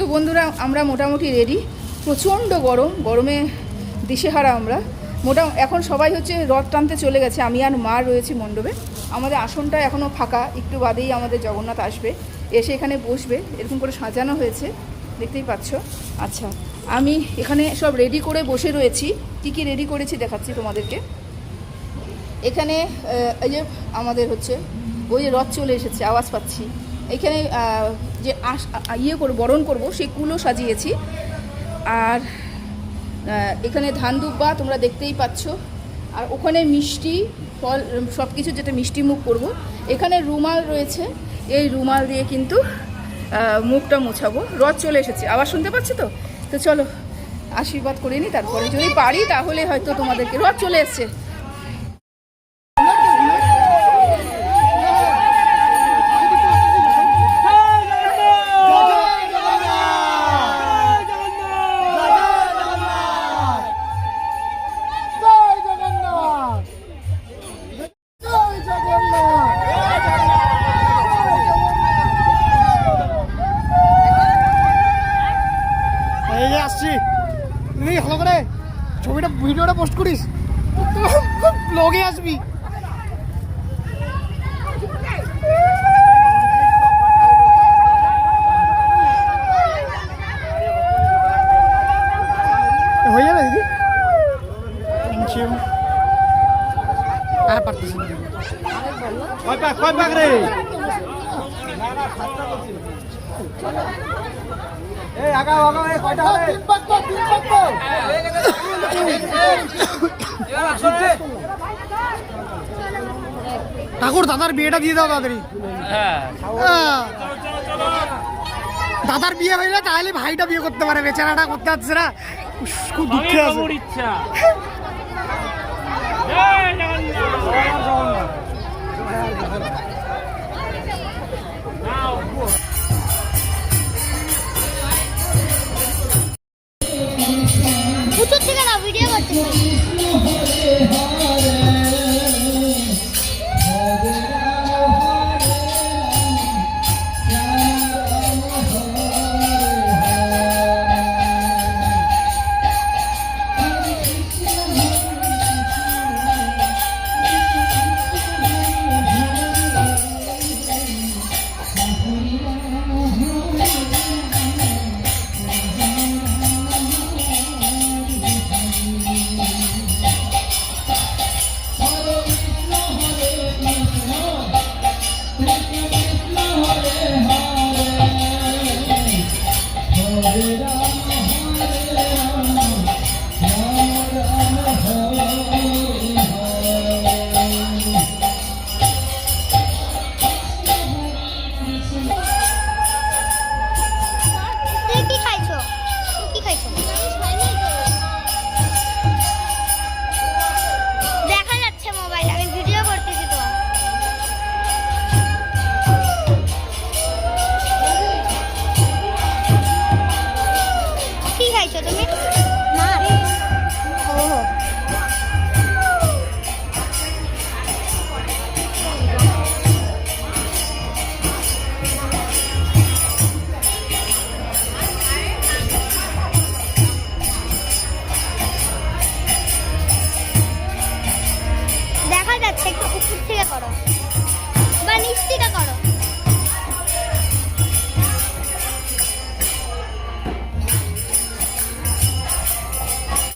তো বন্ধুরা আমরা মোটামুটি রেডি। প্রচণ্ড গরমে দিশেহারা আমরা। এখন সবাই হচ্ছে রথ টানতে চলে গেছে, আমি আর মা রয়েছি মণ্ডপে। আমাদের আসনটা এখনও ফাঁকা, একটু বাদেই আমাদের জগন্নাথ আসবে, এসে এখানে বসবে। এরকম করে সাজানো হয়েছে, দেখতেই পাচ্ছ। আচ্ছা, আমি এখানে সব রেডি করে বসে রয়েছি। কী কী রেডি করেছি দেখাচ্ছি তোমাদেরকে। এখানে এই যে আমাদের হচ্ছে ওই যে রথ চলে এসেছে, আওয়াজ পাচ্ছি। এখানে যে বরণ করব সেই কুলো সাজিয়েছি। আর এখানে ধান দুব্বা তোমরা দেখতেই পাচ্ছ। আর ওখানে মিষ্টি ফল সব কিছু, যেটা মিষ্টি মুখ করব। এখানে রুমাল রয়েছে, এই রুমাল দিয়ে কিন্তু মুখটা মোছাবো। রথ চলে এসেছে, আবার শুনতে পাচ্ছি তো। তো চলো আশীর্বাদ করে নিই, তারপরে যদি পারি তাহলে হয়তো তোমাদেরকে। রথ চলে এসছে। ভালো করে ছবিটা ভিডিওটা পোস্ট করিস, ব্লগে আসবি। হয়ে যাবে দিদি, আর পারতেছি রে। ঠাকুর দাদার বিয়েটা দিয়ে দাও তাড়াতাড়ি। দাদার বিয়ে হইলে তাহলে ভাইটা বিয়ে করতে পারে, বেচারাটা করতে পারছে না, খুব দুঃখে আছে। ভিডিও করতে Hare Rama